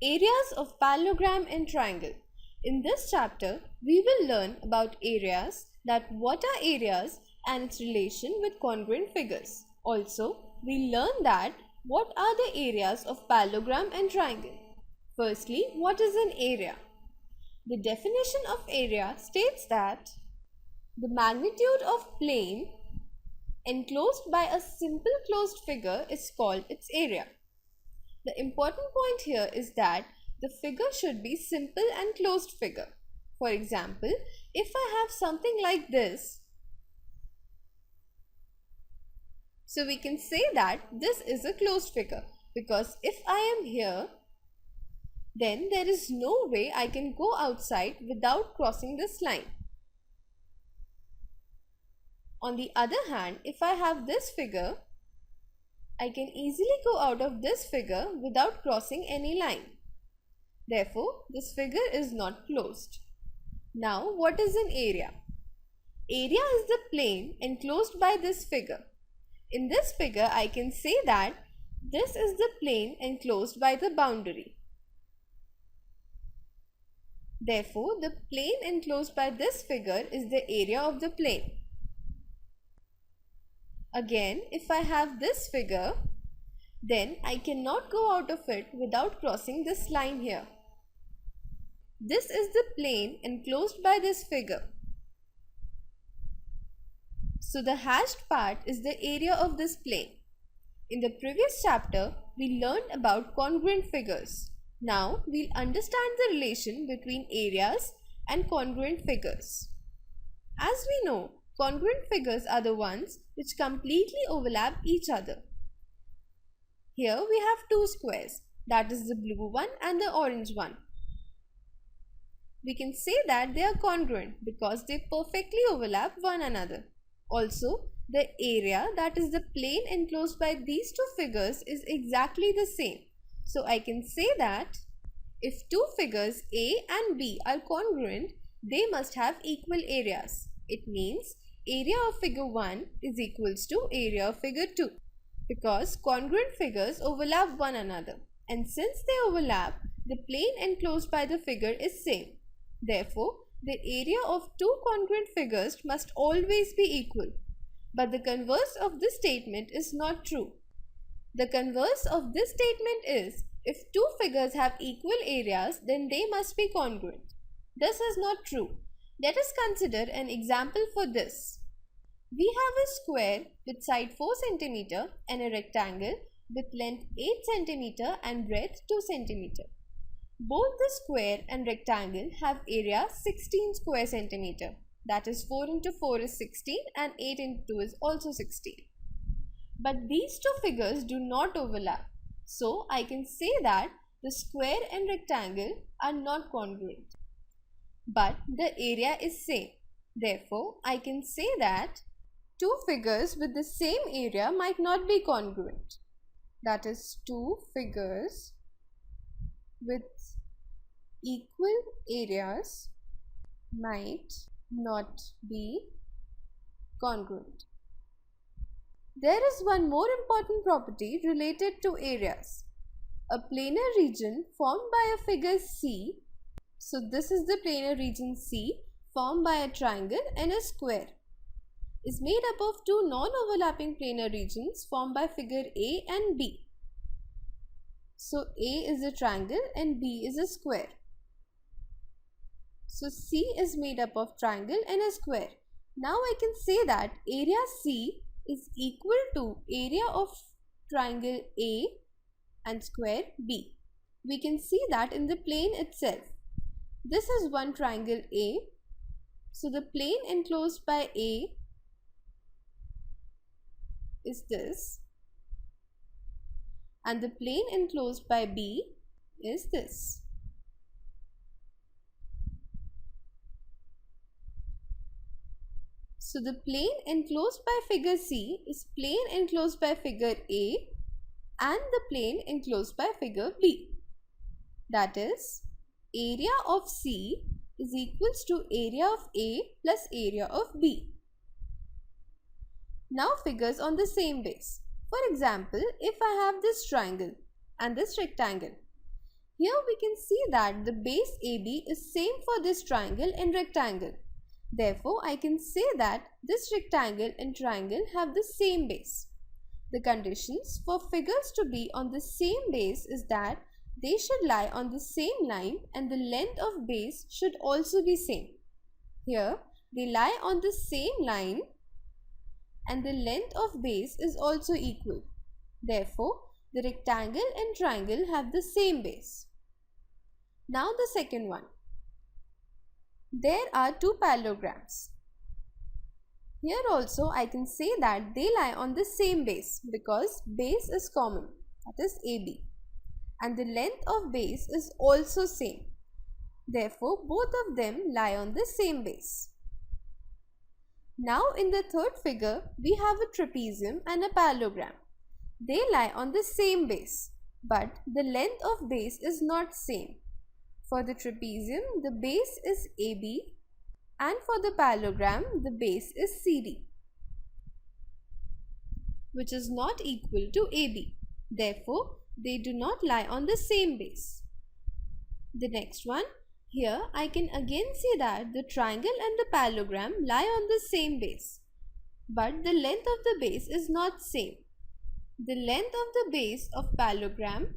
Areas of parallelogram and triangle. In this chapter, we will learn about areas, that what are areas and its relation with congruent figures. Also, we learn that what are the areas of parallelogram and triangle. Firstly, what is an area? The definition of area states that the magnitude of plane enclosed by a simple closed figure is called its area. The important point here is that the figure should be simple and closed figure. For example, if I have something like this, so we can say that this is a closed figure, because if I am here, then there is no way I can go outside without crossing this line. On the other hand, if I have this figure, I can easily go out of this figure without crossing any line. Therefore, this figure is not closed. Now, what is an area? Area is the plane enclosed by this figure. In this figure, I can say that this is the plane enclosed by the boundary. Therefore, the plane enclosed by this figure is the area of the plane. Again, if I have this figure, then I cannot go out of it without crossing this line here. This is the plane enclosed by this figure. So the hashed part is the area of this plane. In the previous chapter, we learned about congruent figures. Now we'll understand the relation between areas and congruent figures. As we know, congruent figures are the ones which completely overlap each other. Here we have two squares, that is the blue one and the orange one. We can say that they are congruent because they perfectly overlap one another. Also, the area, that is the plane enclosed by these two figures, is exactly the same. So I can say that if two figures A and B are congruent, they must have equal areas. It means area of figure 1 is equals to area of figure 2, because congruent figures overlap one another, and since they overlap, the plane enclosed by the figure is same. Therefore, the area of two congruent figures must always be equal. But the converse of this statement is not true. The converse of this statement is, if two figures have equal areas, then they must be congruent. This is not true. Let us consider an example for this. We have a square with side 4 cm and a rectangle with length 8 cm and breadth 2 cm. Both the square and rectangle have area 16 square centimeter. That is 4 into 4 is 16 and 8 into 2 is also 16. But these two figures do not overlap. So I can say that the square and rectangle are not congruent. But the area is same. Therefore, I can say that two figures with the same area might not be congruent. That is, two figures with equal areas might not be congruent. There is one more important property related to areas. A planar region formed by a figure C, so this is the planar region C formed by a triangle and a square, is made up of two non-overlapping planar regions formed by figure A and B. So A is a triangle and B is a square. So C is made up of triangle and a square. Now I can say that area C is equal to area of triangle A and square B. We can see that in the plane itself. This is one triangle A. So the plane enclosed by A is this, and the plane enclosed by B is this. So the plane enclosed by figure C is plane enclosed by figure A and the plane enclosed by figure B. That is, area of C is equals to area of A plus area of B. Now figures on the same base. For example, if I have this triangle and this rectangle, Here we can see that the base AB is same for this triangle and rectangle. Therefore, I can say that this rectangle and triangle have the same base. The conditions for figures to be on the same base is that they should lie on the same line and the length of base should also be same. Here, they lie on the same line and the length of base is also equal. Therefore, the rectangle and triangle have the same base. Now the second one. There are two parallelograms. Here also I can say that they lie on the same base because base is common, that is AB, and the length of base is also same. Therefore, both of them lie on the same base. Now in the third figure, we have a trapezium and a parallelogram. They lie on the same base, but the length of base is not same. For the trapezium, the base is AB, and for the parallelogram, the base is CD, which is not equal to AB. Therefore, they do not lie on the same base. The next one, here I can again see that the triangle and the parallelogram lie on the same base, but the length of the base is not same. The length of the base of parallelogram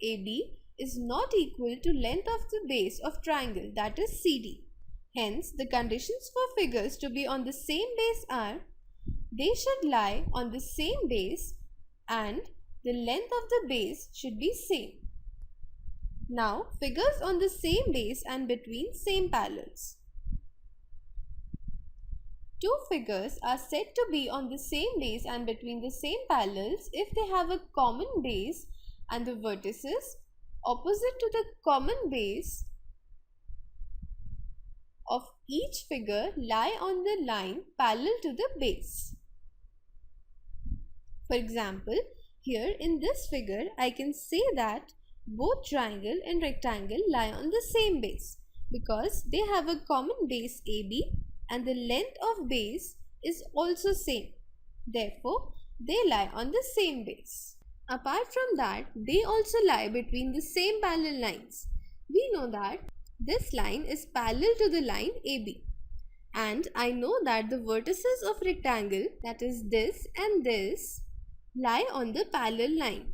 AB is not equal to length of the base of triangle, that is CD. Hence, the conditions for figures to be on the same base are they should lie on the same base and the length of the base should be same. Now, figures on the same base and between same parallels. Two figures are said to be on the same base and between the same parallels if they have a common base and the vertices opposite to the common base of each figure lie on the line parallel to the base. For example, here in this figure, I can say that both triangle and rectangle lie on the same base because they have a common base AB and the length of base is also same. Therefore, they lie on the same base. Apart from that, they also lie between the same parallel lines. We know that this line is parallel to the line AB. And I know that the vertices of rectangle, that is this and this, lie on the parallel line.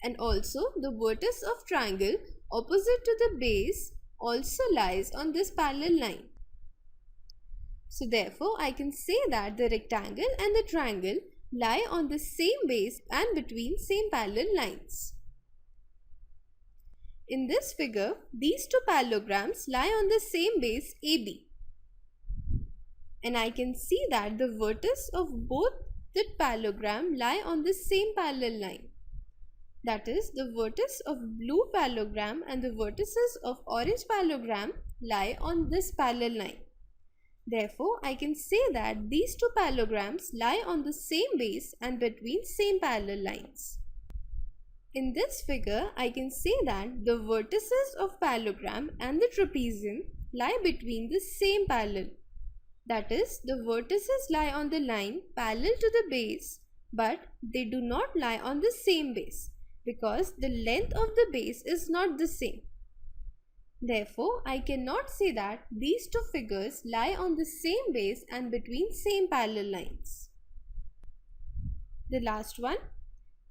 And also the vertex of triangle opposite to the base also lies on this parallel line. So therefore, I can say that the rectangle and the triangle lie on the same base and between same parallel lines. In this figure, these two parallelograms lie on the same base AB. And I can see that the vertex of both the parallelogram lie on the same parallel line. That is, the vertex of blue parallelogram and the vertices of orange parallelogram lie on this parallel line. Therefore, I can say that these two parallelograms lie on the same base and between same parallel lines. In this figure, I can say that the vertices of parallelogram and the trapezium lie between the same parallel. That is, the vertices lie on the line parallel to the base, but they do not lie on the same base because the length of the base is not the same. Therefore, I cannot say that these two figures lie on the same base and between same parallel lines. The last one.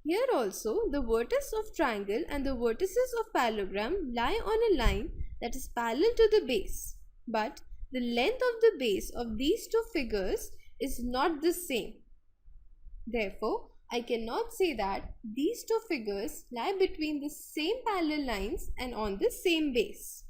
Here also, the vertex of triangle and the vertices of parallelogram lie on a line that is parallel to the base, but the length of the base of these two figures is not the same. Therefore, I cannot say that these two figures lie between the same parallel lines and on the same base.